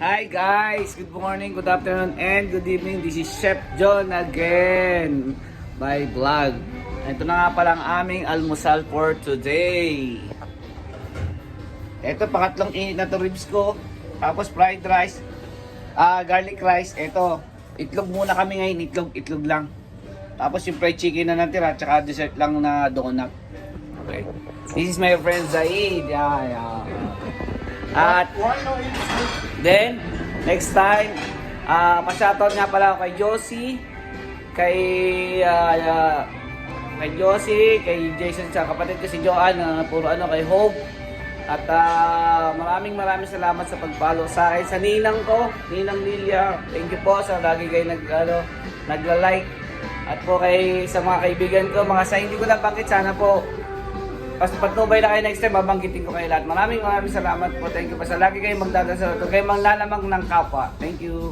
Hi guys! Good morning, good afternoon, and good evening. This is Chef John again by vlog. Ito na nga pala ang aming almusal for today. Ito, pangatlong init na to ribs ko. Tapos fried rice, garlic rice. Ito, itlog muna kami ngayon, itlog lang. Tapos yung fried chicken na natira, tsaka dessert lang na donut. Okay. This is my friend Zaid. Yeah. At then, next time, pa-shoutout nga pala ako kay Josie, kay Jason, sa kapatid ko si Joanne, puro kay Hope. At maraming salamat sa pag-follow sa akin, sa ninang ko, Ninang Lilia. Thank you po sa lagi kayo nagla-like. At po sa mga kaibigan ko, mga sa hindi ko nabanggit, sana po patnubay na kayo next time, babanggitin ko kayo lahat. Maraming salamat po. Thank you pa sa lagi kayong magdadasal. Huwag kayong manglalamang ng kapwa. Thank you.